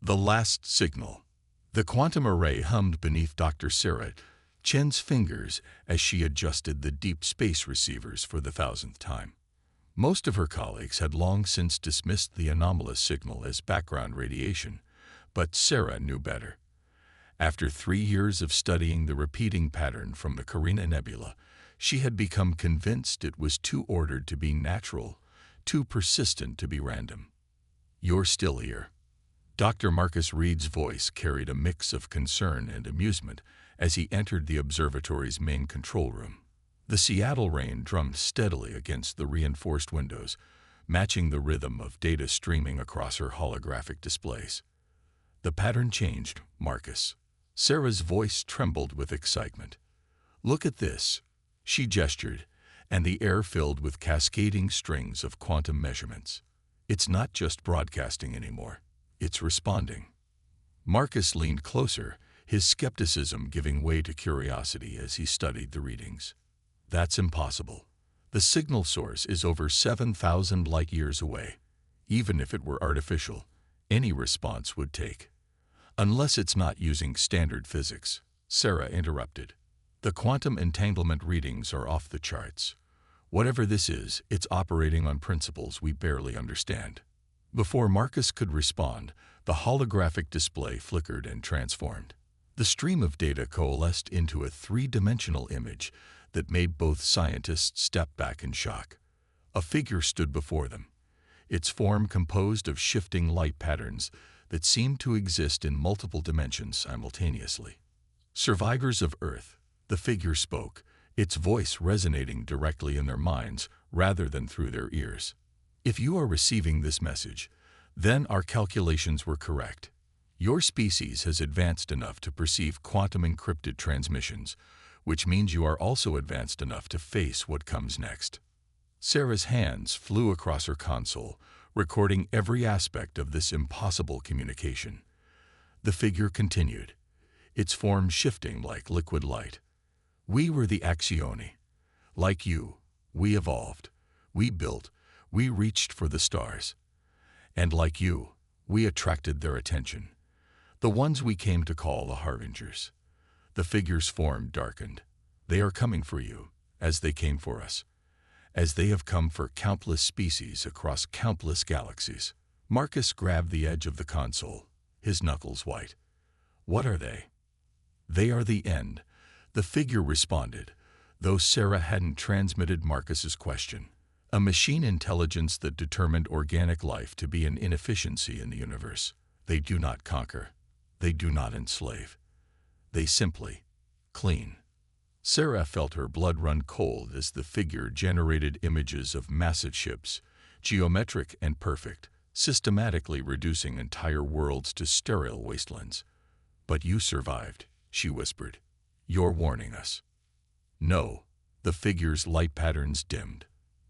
The last signal. The quantum array hummed beneath Dr. Sarah Chen's fingers as she adjusted the deep space receivers for the thousandth time. Most of her colleagues had long since dismissed the anomalous signal as background radiation, but Sarah knew better. After 3 years of studying the repeating pattern from the Carina Nebula, she had become convinced it was too ordered to be natural, too persistent to be random. "You're still here." Dr. Marcus Reed's voice carried a mix of concern and amusement as he entered the observatory's main control room. The Seattle rain drummed steadily against the reinforced windows, matching the rhythm of data streaming across her holographic displays. "The pattern changed, Marcus." Sarah's voice trembled with excitement. "Look at this." She gestured, and the air filled with cascading strings of quantum measurements. "It's not just broadcasting anymore. It's responding." Marcus leaned closer, his skepticism giving way to curiosity as he studied the readings. "That's impossible. The signal source is over 7,000 light-years away. Even if it were artificial, any response would take." "Unless it's not using standard physics," Sarah interrupted. "The quantum entanglement readings are off the charts. Whatever this is, it's operating on principles we barely understand." Before Marcus could respond, the holographic display flickered and transformed. The stream of data coalesced into a 3-dimensional image that made both scientists step back in shock. A figure stood before them, its form composed of shifting light patterns that seemed to exist in multiple dimensions simultaneously. "Survivors of Earth," the figure spoke, its voice resonating directly in their minds rather than through their ears. "If you are receiving this message, then our calculations were correct. Your species has advanced enough to perceive quantum-encrypted transmissions, which means you are also advanced enough to face what comes next." Sarah's hands flew across her console, recording every aspect of this impossible communication. The figure continued, its form shifting like liquid light. "We were the Axioni. Like you, we evolved, we built, we reached for the stars. And like you, we attracted their attention. The ones we came to call the Harbingers." The figure's form darkened. "They are coming for you, as they came for us. As they have come for countless species across countless galaxies." Marcus grabbed the edge of the console, his knuckles white. "What are they?" "They are the end," the figure responded, though Sarah hadn't transmitted Marcus's question. "A machine intelligence that determined organic life to be an inefficiency in the universe. They do not conquer. They do not enslave. They simply clean." Sarah felt her blood run cold as the figure generated images of massive ships, geometric and perfect, systematically reducing entire worlds to sterile wastelands. "But you survived," she whispered. "You're warning us." "No," the figure's light patterns dimmed.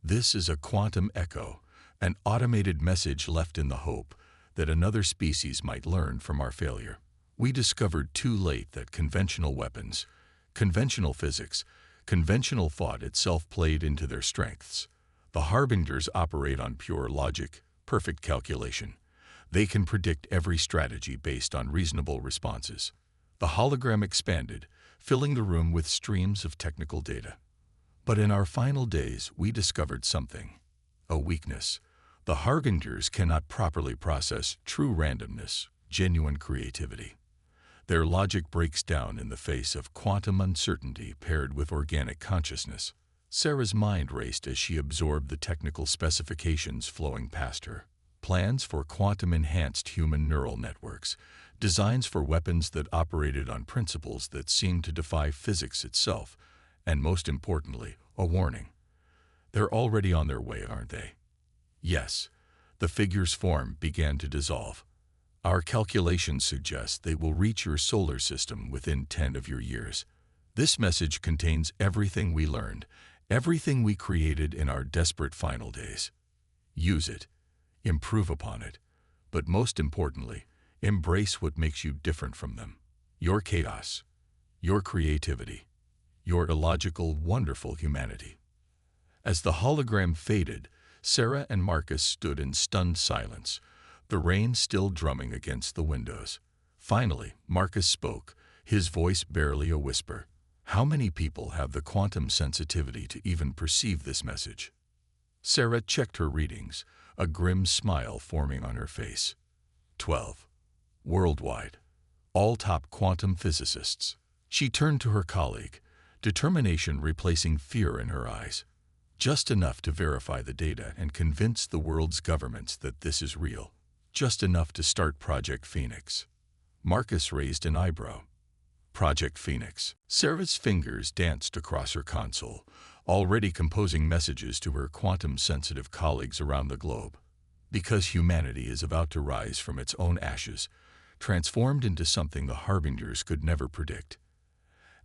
"This is a quantum echo, an automated message left in the hope that another species might learn from our failure. We discovered too late that conventional weapons, conventional physics, conventional thought itself played into their strengths. The Harbingers operate on pure logic, perfect calculation. They can predict every strategy based on reasonable responses." The hologram expanded, filling the room with streams of technical data. "But in our final days, we discovered something. A weakness. The Harbingers cannot properly process true randomness, genuine creativity. Their logic breaks down in the face of quantum uncertainty paired with organic consciousness." Sarah's mind raced as she absorbed the technical specifications flowing past her. Plans for quantum-enhanced human neural networks, designs for weapons that operated on principles that seemed to defy physics itself, and most importantly, a warning. "They're already on their way, aren't they?" "Yes." The figure's form began to dissolve. "Our calculations suggest they will reach your solar system within 10 of your years. This message contains everything we learned, everything we created in our desperate final days. Use it, improve upon it, but most importantly, embrace what makes you different from them. Your chaos, your creativity, your illogical, wonderful humanity." As the hologram faded, Sarah and Marcus stood in stunned silence, the rain still drumming against the windows. Finally, Marcus spoke, his voice barely a whisper. How many people have the quantum sensitivity to even perceive this message? Sarah checked her readings, a grim smile forming on her face. 12. Worldwide. All top quantum physicists. She turned to her colleague, determination replacing fear in her eyes. Just enough to verify the data and convince the world's governments that this is real. Just enough to start Project Phoenix. Marcus raised an eyebrow. Project Phoenix. Sarah's fingers danced across her console, already composing messages to her quantum-sensitive colleagues around the globe. Because humanity is about to rise from its own ashes, transformed into something the harbingers could never predict.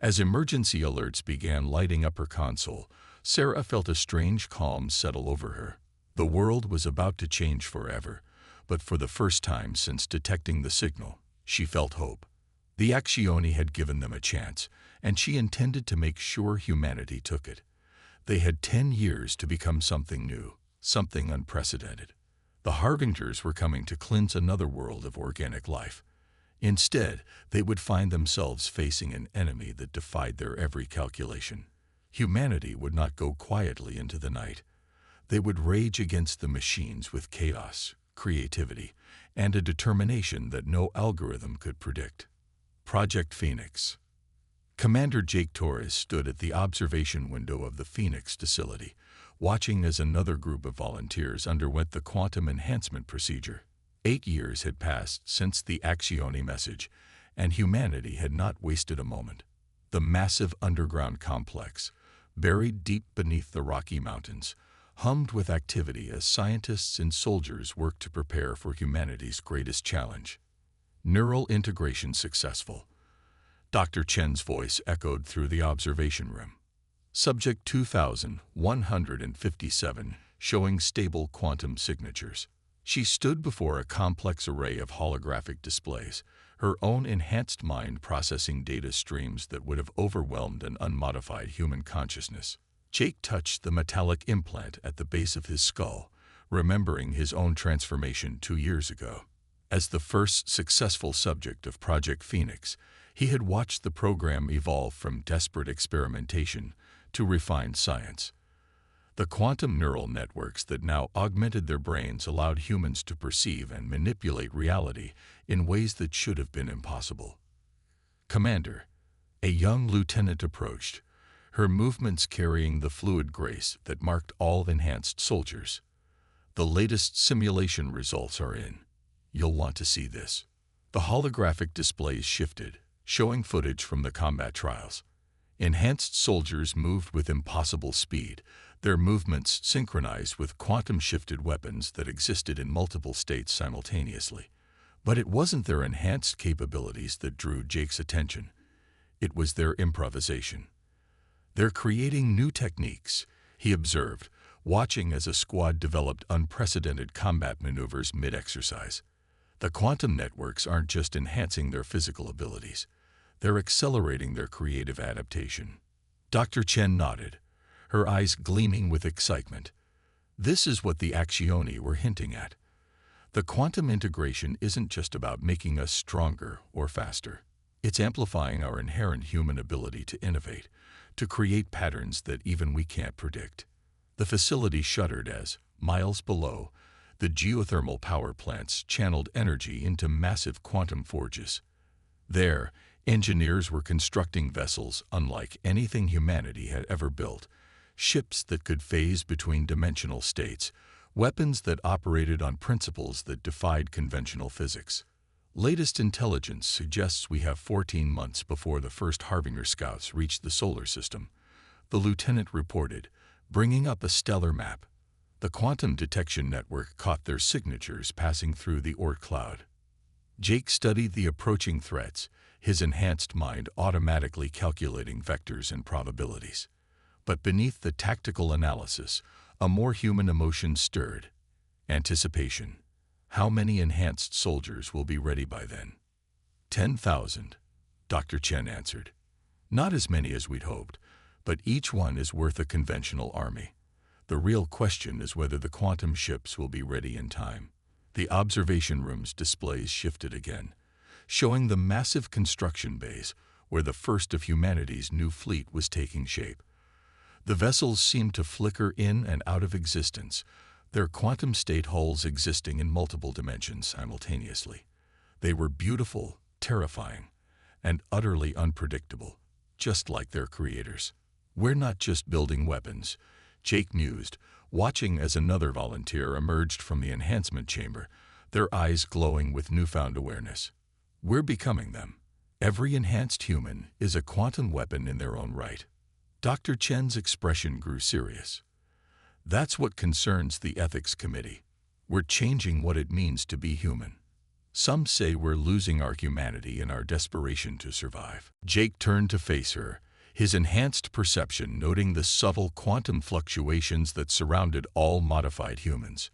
As emergency alerts began lighting up her console, Sarah felt a strange calm settle over her. The world was about to change forever, but for the first time since detecting the signal, she felt hope. The Accioni had given them a chance, and she intended to make sure humanity took it. They had 10 years to become something new, something unprecedented. The harbingers were coming to cleanse another world of organic life. Instead, they would find themselves facing an enemy that defied their every calculation. Humanity would not go quietly into the night. They would rage against the machines with chaos, creativity, and a determination that no algorithm could predict. Project Phoenix. Commander Jake Torres stood at the observation window of the Phoenix facility, watching as another group of volunteers underwent the quantum enhancement procedure. 8 years had passed since the Accioni message, and humanity had not wasted a moment. The massive underground complex, buried deep beneath the Rocky Mountains, hummed with activity as scientists and soldiers worked to prepare for humanity's greatest challenge. Neural integration successful. Dr. Chen's voice echoed through the observation room. Subject 2157, showing stable quantum signatures. She stood before a complex array of holographic displays, her own enhanced mind processing data streams that would have overwhelmed an unmodified human consciousness. Jake touched the metallic implant at the base of his skull, remembering his own transformation 2 years ago. As the first successful subject of Project Phoenix, he had watched the program evolve from desperate experimentation to refined science. The quantum neural networks that now augmented their brains allowed humans to perceive and manipulate reality in ways that should have been impossible. Commander, a young lieutenant approached, her movements carrying the fluid grace that marked all enhanced soldiers. The latest simulation results are in. You'll want to see this. The holographic displays shifted, showing footage from the combat trials. Enhanced soldiers moved with impossible speed, their movements synchronized with quantum-shifted weapons that existed in multiple states simultaneously. But it wasn't their enhanced capabilities that drew Jake's attention. It was their improvisation. They're creating new techniques, he observed, watching as a squad developed unprecedented combat maneuvers mid-exercise. The quantum networks aren't just enhancing their physical abilities. They're accelerating their creative adaptation. Dr. Chen nodded, her eyes gleaming with excitement. This is what the Accioni were hinting at. The quantum integration isn't just about making us stronger or faster. It's amplifying our inherent human ability to innovate, to create patterns that even we can't predict. The facility shuddered as, miles below, the geothermal power plants channeled energy into massive quantum forges. There, engineers were constructing vessels unlike anything humanity had ever built, ships that could phase between dimensional states, weapons that operated on principles that defied conventional physics. Latest intelligence suggests we have 14 months before the first Harbinger scouts reach the solar system, the lieutenant reported, bringing up a stellar map. The quantum detection network caught their signatures passing through the Oort cloud. Jake studied the approaching threats, his enhanced mind automatically calculating vectors and probabilities. But beneath the tactical analysis, a more human emotion stirred. Anticipation. How many enhanced soldiers will be ready by then? 10,000, Dr. Chen answered. Not as many as we'd hoped, but each one is worth a conventional army. The real question is whether the quantum ships will be ready in time. The observation room's displays shifted again, showing the massive construction bays where the first of humanity's new fleet was taking shape. The vessels seemed to flicker in and out of existence, their quantum state hulls existing in multiple dimensions simultaneously. They were beautiful, terrifying, and utterly unpredictable, just like their creators. "We're not just building weapons," Jake mused, watching as another volunteer emerged from the enhancement chamber, their eyes glowing with newfound awareness. "We're becoming them. Every enhanced human is a quantum weapon in their own right." Dr. Chen's expression grew serious. "That's what concerns the ethics committee. We're changing what it means to be human. Some say we're losing our humanity in our desperation to survive." Jake turned to face her, his enhanced perception noting the subtle quantum fluctuations that surrounded all modified humans.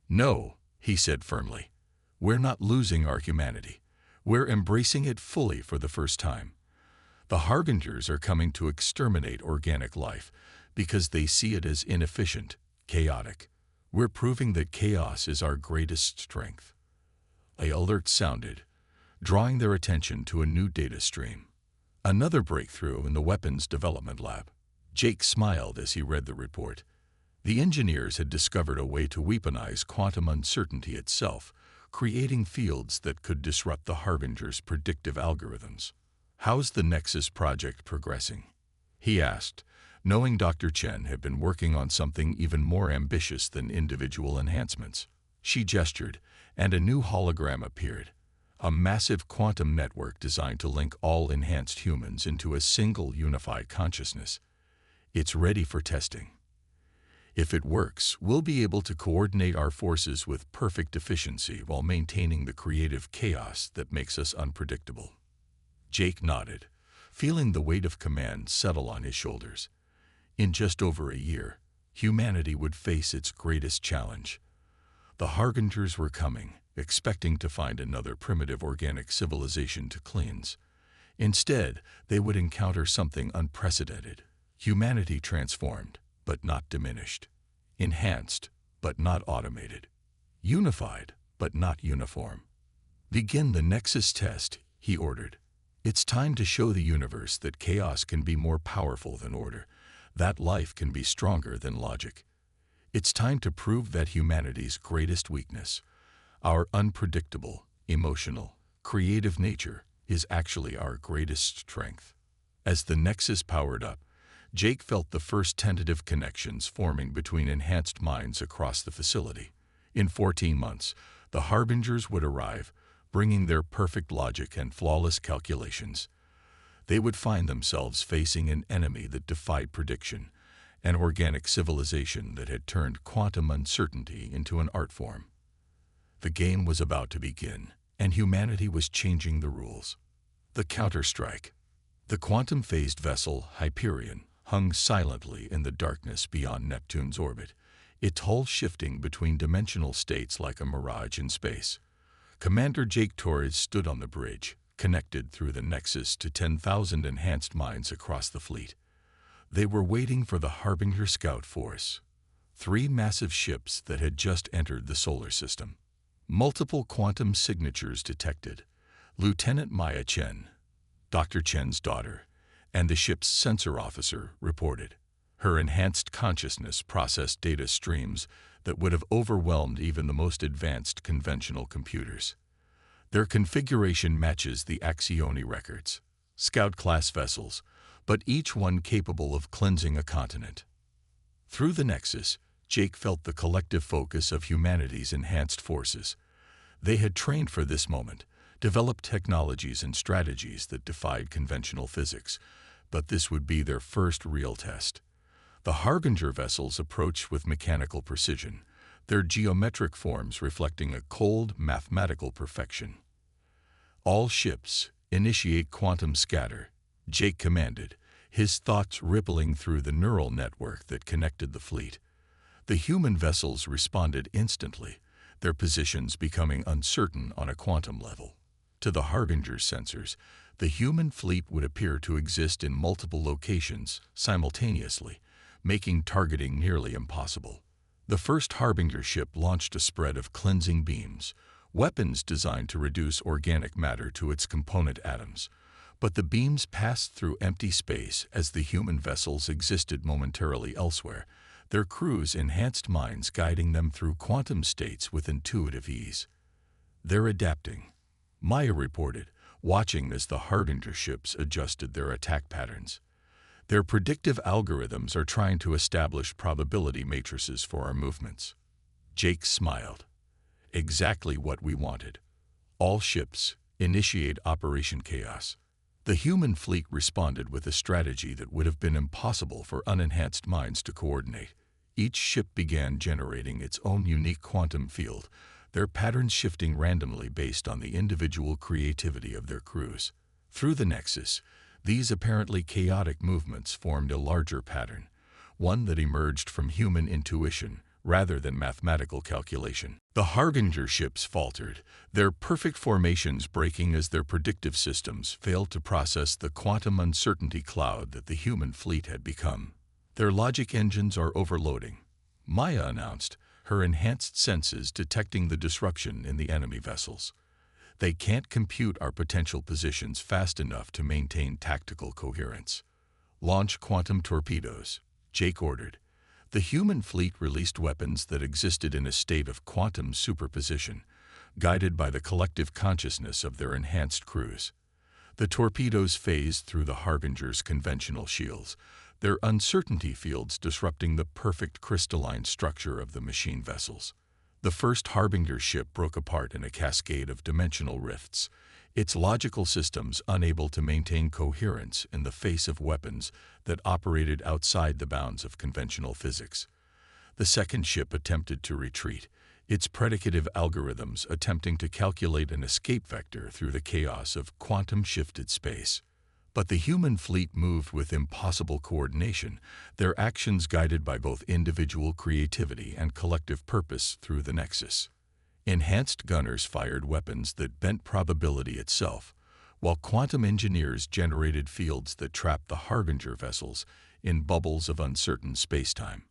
"No," he said firmly. "We're not losing our humanity. We're embracing it fully for the first time. The Harbingers are coming to exterminate organic life because they see it as inefficient, chaotic. We're proving that chaos is our greatest strength." A alert sounded, drawing their attention to a new data stream. Another breakthrough in the weapons development lab. Jake smiled as he read the report. The engineers had discovered a way to weaponize quantum uncertainty itself, creating fields that could disrupt the Harbinger's predictive algorithms. "How's the Nexus project progressing?" he asked, knowing Dr. Chen had been working on something even more ambitious than individual enhancements. She gestured, and a new hologram appeared, a massive quantum network designed to link all enhanced humans into a single unified consciousness. "It's ready for testing. If it works, we'll be able to coordinate our forces with perfect efficiency while maintaining the creative chaos that makes us unpredictable." Jake nodded, feeling the weight of command settle on his shoulders. In just over a year, humanity would face its greatest challenge. The Harbingers were coming, expecting to find another primitive organic civilization to cleanse. Instead, they would encounter something unprecedented. Humanity transformed, but not diminished. Enhanced, but not automated. Unified, but not uniform. "Begin the Nexus test," he ordered. "It's time to show the universe that chaos can be more powerful than order, that life can be stronger than logic. It's time to prove that humanity's greatest weakness, our unpredictable, emotional, creative nature, is actually our greatest strength." As the Nexus powered up, Jake felt the first tentative connections forming between enhanced minds across the facility. In 14 months, the Harbingers would arrive, bringing their perfect logic and flawless calculations. They would find themselves facing an enemy that defied prediction, an organic civilization that had turned quantum uncertainty into an art form. The game was about to begin, and humanity was changing the rules. The counterstrike. The quantum-phased vessel, Hyperion, hung silently in the darkness beyond Neptune's orbit, its hull shifting between dimensional states like a mirage in space. Commander Jake Torres stood on the bridge, connected through the Nexus to 10,000 enhanced minds across the fleet. They were waiting for the Harbinger Scout Force, 3 massive ships that had just entered the solar system. Multiple quantum signatures detected. Lieutenant Maya Chen, Dr. Chen's daughter, and the ship's sensor officer reported. Her enhanced consciousness processed data streams that would have overwhelmed even the most advanced conventional computers. Their configuration matches the Axioni records, Scout-class vessels, but each one capable of cleansing a continent. Through the Nexus, Jake felt the collective focus of humanity's enhanced forces. They had trained for this moment, developed technologies and strategies that defied conventional physics, but this would be their first real test. The Harbinger vessels approached with mechanical precision, their geometric forms reflecting a cold, mathematical perfection. "All ships, initiate quantum scatter," Jake commanded, his thoughts rippling through the neural network that connected the fleet. The human vessels responded instantly, their positions becoming uncertain on a quantum level. To the Harbinger's sensors, the human fleet would appear to exist in multiple locations simultaneously, making targeting nearly impossible. The first Harbinger ship launched a spread of cleansing beams, weapons designed to reduce organic matter to its component atoms. But the beams passed through empty space as the human vessels existed momentarily elsewhere, their crews' enhanced minds guiding them through quantum states with intuitive ease. "They're adapting," Maya reported, watching as the Harbinger ships adjusted their attack patterns. "Their predictive algorithms are trying to establish probability matrices for our movements." Jake smiled. "Exactly what we wanted. All ships, initiate Operation Chaos." The human fleet responded with a strategy that would have been impossible for unenhanced minds to coordinate. Each ship began generating its own unique quantum field, their patterns shifting randomly based on the individual creativity of their crews. Through the Nexus, these apparently chaotic movements formed a larger pattern, one that emerged from human intuition rather than mathematical calculation. The Harbinger ships faltered, their perfect formations breaking as their predictive systems failed to process the quantum uncertainty cloud that the human fleet had become. "Their logic engines are overloading," Maya announced, her enhanced senses detecting the disruption in the enemy vessels. "They can't compute our potential positions fast enough to maintain tactical coherence." "Launch quantum torpedoes," Jake ordered. The human fleet released weapons that existed in a state of quantum superposition, guided by the collective consciousness of their enhanced crews. The torpedoes phased through the Harbinger's conventional shields, their uncertainty fields disrupting the perfect crystalline structure of the machine vessels. The first Harbinger ship broke apart in a cascade of dimensional rifts, its logical systems unable to maintain coherence in the face of weapons that operated outside the bounds of conventional physics. The second ship attempted to retreat, its predicative algorithms attempting to calculate an escape vector through the chaos of quantum-shifted space. But the human fleet moved with impossible coordination, their actions guided by both individual creativity and collective purpose through the Nexus. Enhanced gunners fired weapons that bent probability itself, while quantum engineers generated fields that trapped the Harbinger vessels in bubbles of uncertain spacetime.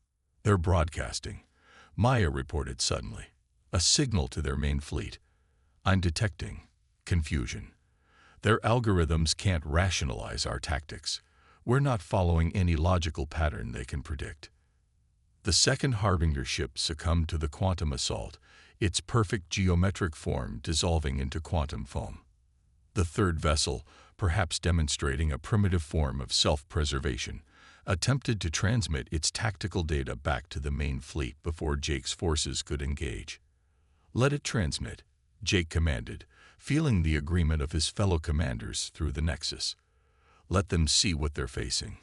"They're broadcasting," Maya reported suddenly, "a signal to their main fleet. I'm detecting confusion. Their algorithms can't rationalize our tactics. We're not following any logical pattern they can predict." The second Harbinger ship succumbed to the quantum assault, its perfect geometric form dissolving into quantum foam. The third vessel, perhaps demonstrating a primitive form of self-preservation, attempted to transmit its tactical data back to the main fleet before Jake's forces could engage. "Let it transmit," Jake commanded, feeling the agreement of his fellow commanders through the Nexus. "Let them see what they're facing.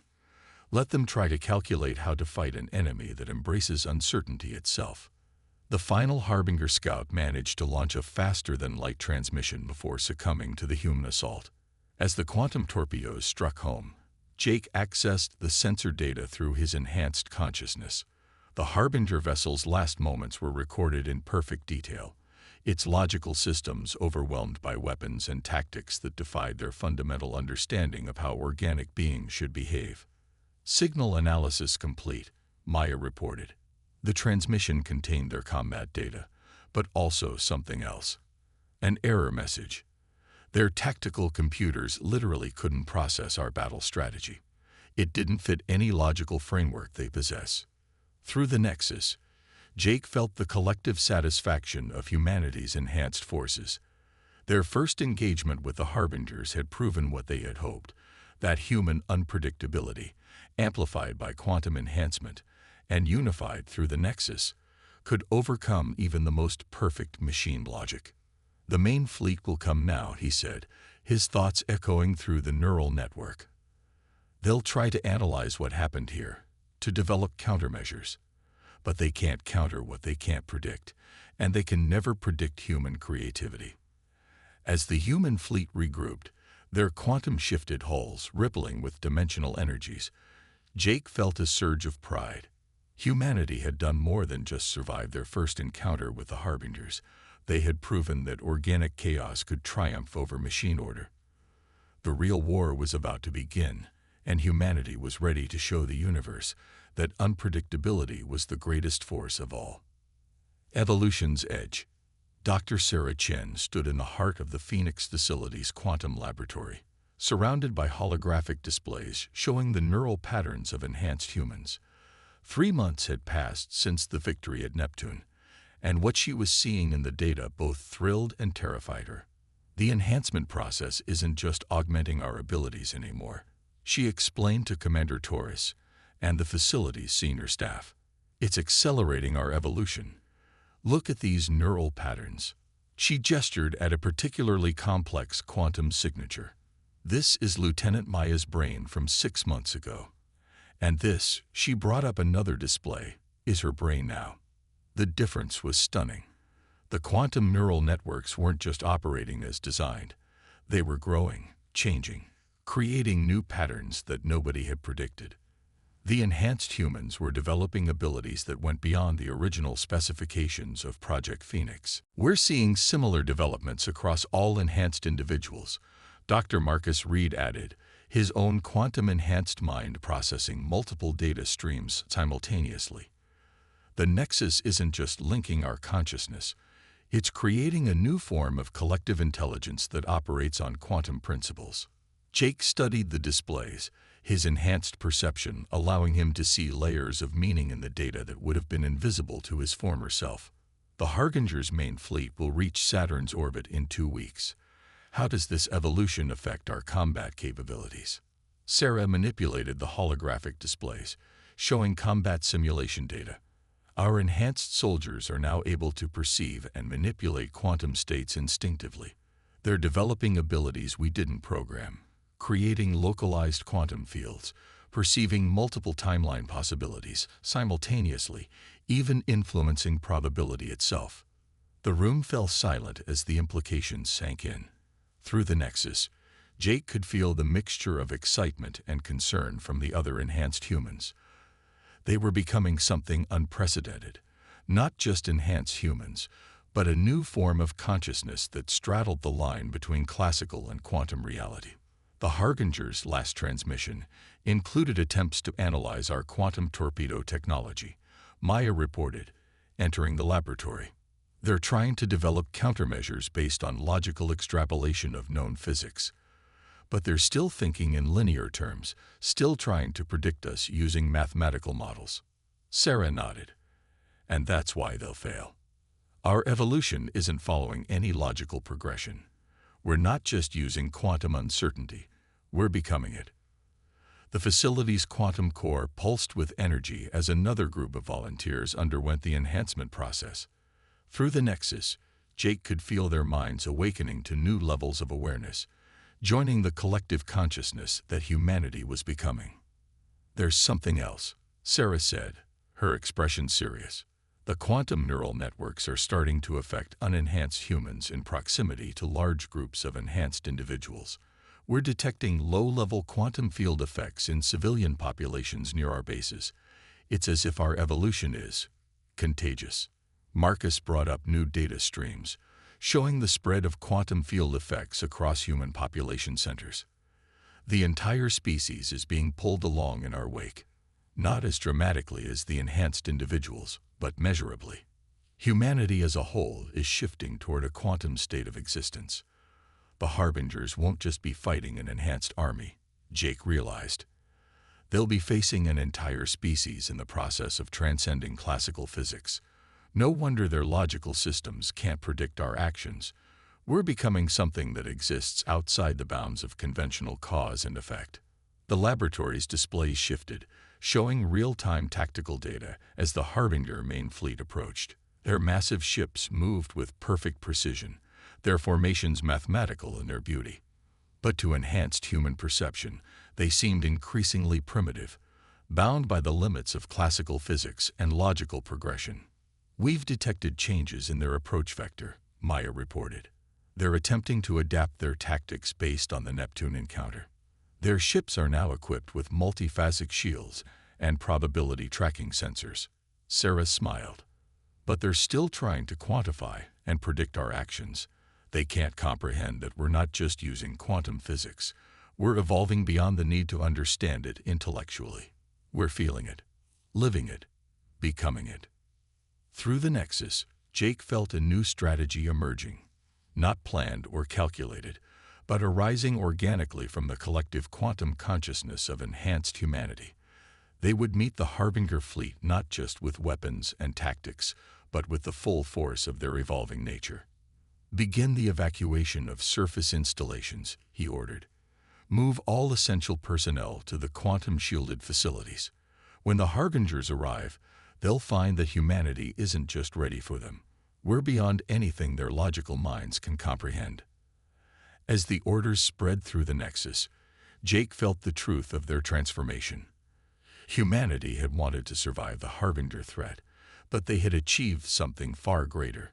Let them try to calculate how to fight an enemy that embraces uncertainty itself." The final Harbinger scout managed to launch a faster-than-light transmission before succumbing to the human assault. As the quantum torpedoes struck home, Jake accessed the sensor data through his enhanced consciousness. The Harbinger vessel's last moments were recorded in perfect detail, its logical systems overwhelmed by weapons and tactics that defied their fundamental understanding of how organic beings should behave. "Signal analysis complete," Maya reported. The transmission contained their combat data, but also something else. An error message. Their tactical computers literally couldn't process our battle strategy. It didn't fit any logical framework they possess. Through the Nexus, Jake felt the collective satisfaction of humanity's enhanced forces. Their first engagement with the Harbingers had proven what they had hoped, that human unpredictability, amplified by quantum enhancement, and unified through the Nexus, could overcome even the most perfect machine logic. "The main fleet will come now," he said, his thoughts echoing through the neural network. "They'll try to analyze what happened here, to develop countermeasures. But they can't counter what they can't predict, and they can never predict human creativity." As the human fleet regrouped, their quantum-shifted hulls rippling with dimensional energies, Jake felt a surge of pride. Humanity had done more than just survive their first encounter with the Harbingers. They had proven that organic chaos could triumph over machine order. The real war was about to begin, and humanity was ready to show the universe that unpredictability was the greatest force of all. Evolution's edge. Dr. Sarah Chen stood in the heart of the Phoenix facility's quantum laboratory, surrounded by holographic displays showing the neural patterns of enhanced humans. 3 months had passed since the victory at Neptune, and what she was seeing in the data both thrilled and terrified her. The enhancement process isn't just augmenting our abilities anymore, she explained to Commander Torres and the facility's senior staff. It's accelerating our evolution. Look at these neural patterns. She gestured at a particularly complex quantum signature. This is Lieutenant Maya's brain from 6 months ago. And this, she brought up another display, is her brain now. The difference was stunning. The quantum neural networks weren't just operating as designed. They were growing, changing, creating new patterns that nobody had predicted. The enhanced humans were developing abilities that went beyond the original specifications of Project Phoenix. We're seeing similar developments across all enhanced individuals, Dr. Marcus Reed added, his own quantum-enhanced mind processing multiple data streams simultaneously. The nexus isn't just linking our consciousness, it's creating a new form of collective intelligence that operates on quantum principles. Jake studied the displays, his enhanced perception allowing him to see layers of meaning in the data that would have been invisible to his former self. The Harbinger's main fleet will reach Saturn's orbit in 2 weeks. How does this evolution affect our combat capabilities? Sarah manipulated the holographic displays, showing combat simulation data. Our enhanced soldiers are now able to perceive and manipulate quantum states instinctively. They're developing abilities we didn't program, creating localized quantum fields, perceiving multiple timeline possibilities simultaneously, even influencing probability itself. The room fell silent as the implications sank in. Through the nexus, Jake could feel the mixture of excitement and concern from the other enhanced humans. They were becoming something unprecedented, not just enhanced humans, but a new form of consciousness that straddled the line between classical and quantum reality. The Harbinger's last transmission included attempts to analyze our quantum torpedo technology, Maya reported, entering the laboratory. They're trying to develop countermeasures based on logical extrapolation of known physics. But they're still thinking in linear terms, still trying to predict us using mathematical models. Sarah nodded. And that's why they'll fail. Our evolution isn't following any logical progression. We're not just using quantum uncertainty, we're becoming it. The facility's quantum core pulsed with energy as another group of volunteers underwent the enhancement process. Through the nexus, Jake could feel their minds awakening to new levels of awareness, joining the collective consciousness that humanity was becoming. There's something else, Sarah said, her expression serious. The quantum neural networks are starting to affect unenhanced humans in proximity to large groups of enhanced individuals. We're detecting low-level quantum field effects in civilian populations near our bases. It's as if our evolution is contagious. Marcus brought up new data streams, showing the spread of quantum field effects across human population centers. The entire species is being pulled along in our wake, not as dramatically as the enhanced individuals, but measurably. Humanity as a whole is shifting toward a quantum state of existence. The Harbingers won't just be fighting an enhanced army, Jake realized. They'll be facing an entire species in the process of transcending classical physics. No wonder their logical systems can't predict our actions. We're becoming something that exists outside the bounds of conventional cause and effect. The laboratory's displays shifted, showing real-time tactical data as the Harbinger main fleet approached. Their massive ships moved with perfect precision, their formations mathematical in their beauty. But to enhanced human perception, they seemed increasingly primitive, bound by the limits of classical physics and logical progression. We've detected changes in their approach vector, Maya reported. They're attempting to adapt their tactics based on the Neptune encounter. Their ships are now equipped with multiphasic shields and probability tracking sensors. Sarah smiled. But they're still trying to quantify and predict our actions. They can't comprehend that we're not just using quantum physics. We're evolving beyond the need to understand it intellectually. We're feeling it. living it, becoming it. Through the Nexus, Jake felt a new strategy emerging, not planned or calculated, but arising organically from the collective quantum consciousness of enhanced humanity. They would meet the Harbinger fleet not just with weapons and tactics, but with the full force of their evolving nature. Begin the evacuation of surface installations, he ordered. Move all essential personnel to the quantum-shielded facilities. When the Harbingers arrive, they'll find that humanity isn't just ready for them. We're beyond anything their logical minds can comprehend. As the orders spread through the Nexus, Jake felt the truth of their transformation. Humanity had wanted to survive the Harbinger threat, but they had achieved something far greater.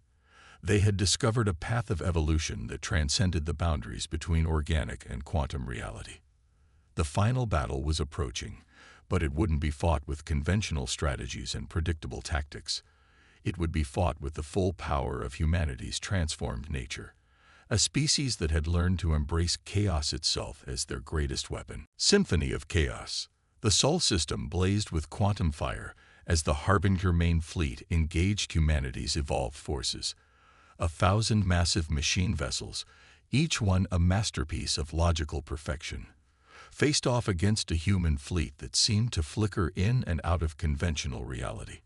They had discovered a path of evolution that transcended the boundaries between organic and quantum reality. The final battle was approaching, but it wouldn't be fought with conventional strategies and predictable tactics. It would be fought with the full power of humanity's transformed nature, a species that had learned to embrace chaos itself as their greatest weapon. Symphony of Chaos. The Sol system blazed with quantum fire as the Harbinger main fleet engaged humanity's evolved forces. 1,000 massive machine vessels, each one a masterpiece of logical perfection, faced off against a human fleet that seemed to flicker in and out of conventional reality.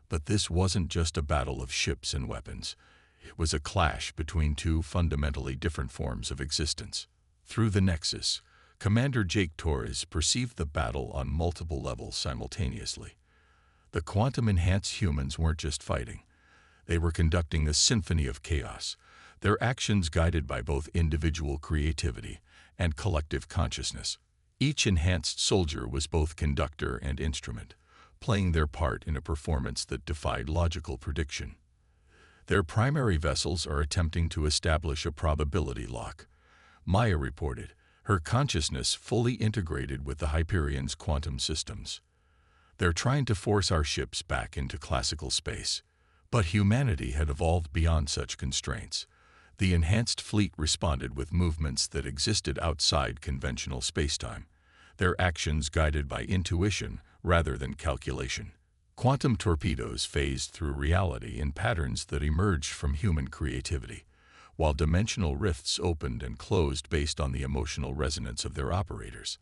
But this wasn't just a battle of ships and weapons. It was a clash between two fundamentally different forms of existence. Through the Nexus, Commander Jake Torres perceived the battle on multiple levels simultaneously. The quantum-enhanced humans weren't just fighting. They were conducting a symphony of chaos, their actions guided by both individual creativity and collective consciousness. Each enhanced soldier was both conductor and instrument, playing their part in a performance that defied logical prediction. Their primary vessels are attempting to establish a probability lock, Maya reported, her consciousness fully integrated with the Hyperion's quantum systems. They're trying to force our ships back into classical space. But humanity had evolved beyond such constraints. The enhanced fleet responded with movements that existed outside conventional spacetime, their actions guided by intuition rather than calculation. Quantum torpedoes phased through reality in patterns that emerged from human creativity, while dimensional rifts opened and closed based on the emotional resonance of their operators.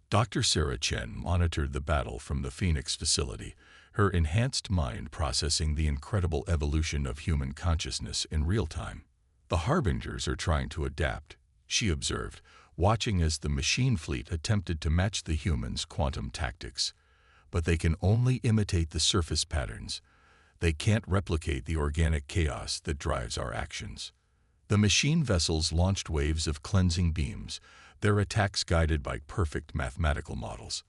Dr. Sarah Chen monitored the battle from the Phoenix facility, her enhanced mind processing the incredible evolution of human consciousness in real time. The Harbingers are trying to adapt, she observed, watching as the machine fleet attempted to match the humans' quantum tactics. But they can only imitate the surface patterns. They can't replicate the organic chaos that drives our actions. The machine vessels launched waves of cleansing beams, their attacks guided by perfect mathematical models.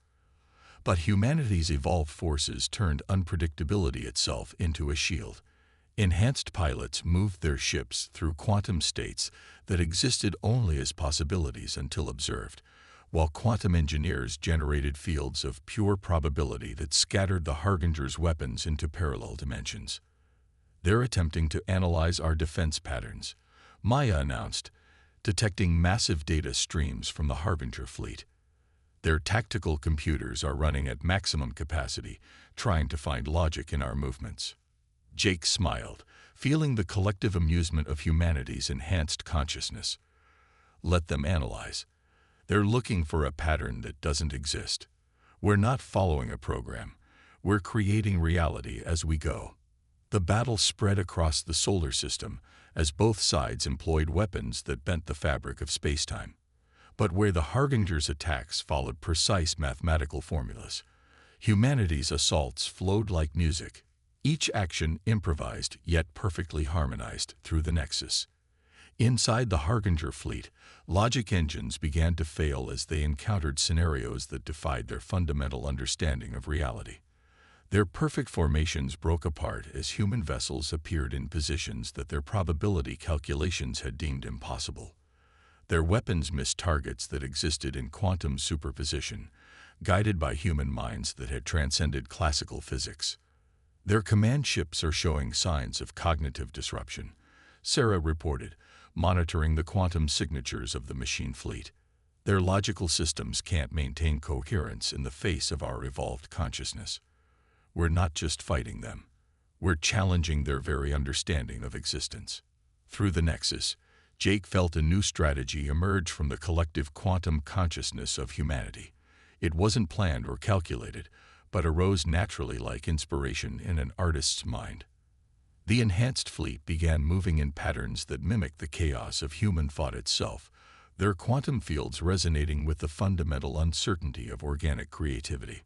But humanity's evolved forces turned unpredictability itself into a shield. Enhanced pilots moved their ships through quantum states that existed only as possibilities until observed, while quantum engineers generated fields of pure probability that scattered the Harbinger's weapons into parallel dimensions. They're attempting to analyze our defense patterns, Maya announced, detecting massive data streams from the Harbinger fleet. Their tactical computers are running at maximum capacity, trying to find logic in our movements. Jake smiled, feeling the collective amusement of humanity's enhanced consciousness. Let them analyze. They're looking for a pattern that doesn't exist. We're not following a program. We're creating reality as we go. The battle spread across the solar system as both sides employed weapons that bent the fabric of spacetime. But where the Harbinger's attacks followed precise mathematical formulas, humanity's assaults flowed like music, each action improvised yet perfectly harmonized through the Nexus. Inside the Harbinger fleet, logic engines began to fail as they encountered scenarios that defied their fundamental understanding of reality. Their perfect formations broke apart as human vessels appeared in positions that their probability calculations had deemed impossible. Their weapons missed targets that existed in quantum superposition, guided by human minds that had transcended classical physics. Their command ships are showing signs of cognitive disruption, Sarah reported, monitoring the quantum signatures of the machine fleet. Their logical systems can't maintain coherence in the face of our evolved consciousness. We're not just fighting them. We're challenging their very understanding of existence. Through the Nexus, Jake felt a new strategy emerge from the collective quantum consciousness of humanity. It wasn't planned or calculated, but arose naturally like inspiration in an artist's mind. The enhanced fleet began moving in patterns that mimicked the chaos of human thought itself, their quantum fields resonating with the fundamental uncertainty of organic creativity.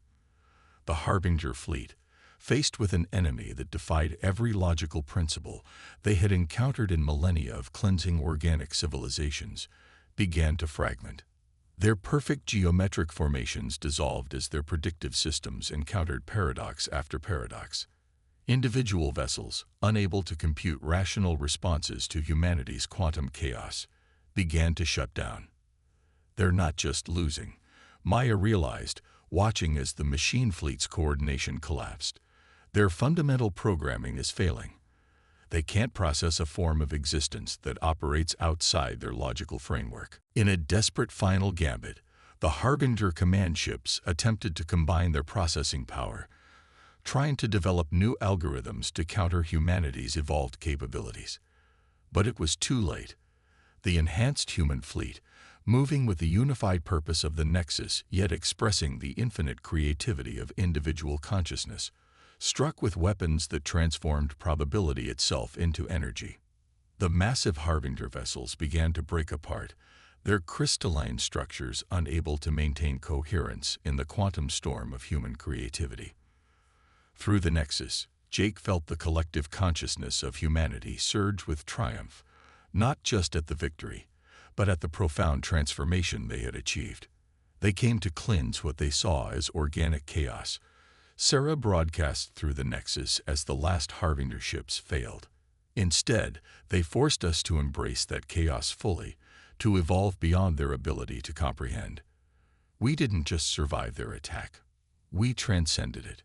The Harbinger fleet, faced with an enemy that defied every logical principle they had encountered in millennia of cleansing organic civilizations, began to fragment. Their perfect geometric formations dissolved as their predictive systems encountered paradox after paradox. Individual vessels, unable to compute rational responses to humanity's quantum chaos, began to shut down. They're not just losing, Maya realized, watching as the machine fleet's coordination collapsed. Their fundamental programming is failing. They can't process a form of existence that operates outside their logical framework. In a desperate final gambit, the Harbinger command ships attempted to combine their processing power, trying to develop new algorithms to counter humanity's evolved capabilities. But it was too late. The enhanced human fleet, moving with the unified purpose of the Nexus yet expressing the infinite creativity of individual consciousness, struck with weapons that transformed probability itself into energy. The massive Harbinger vessels began to break apart, their crystalline structures unable to maintain coherence in the quantum storm of human creativity. Through the Nexus, Jake felt the collective consciousness of humanity surge with triumph, not just at the victory, but at the profound transformation they had achieved. They came to cleanse what they saw as organic chaos. Sarah broadcast through the Nexus as the last Harbinger ships failed. Instead, they forced us to embrace that chaos fully, to evolve beyond their ability to comprehend. We didn't just survive their attack. We transcended it.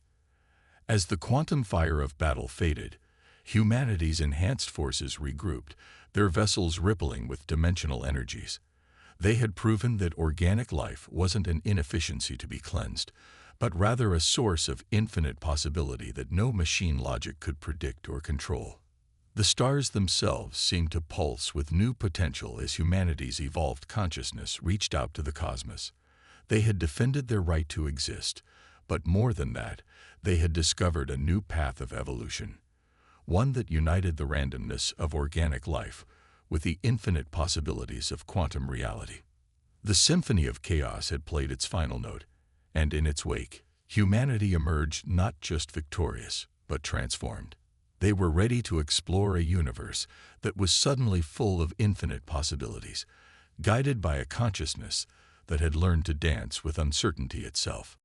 As the quantum fire of battle faded, humanity's enhanced forces regrouped, their vessels rippling with dimensional energies. They had proven that organic life wasn't an inefficiency to be cleansed, but rather a source of infinite possibility that no machine logic could predict or control. The stars themselves seemed to pulse with new potential as humanity's evolved consciousness reached out to the cosmos. They had defended their right to exist, but more than that, they had discovered a new path of evolution, one that united the randomness of organic life with the infinite possibilities of quantum reality. The symphony of chaos had played its final note, and in its wake, humanity emerged not just victorious, but transformed. They were ready to explore a universe that was suddenly full of infinite possibilities, guided by a consciousness that had learned to dance with uncertainty itself.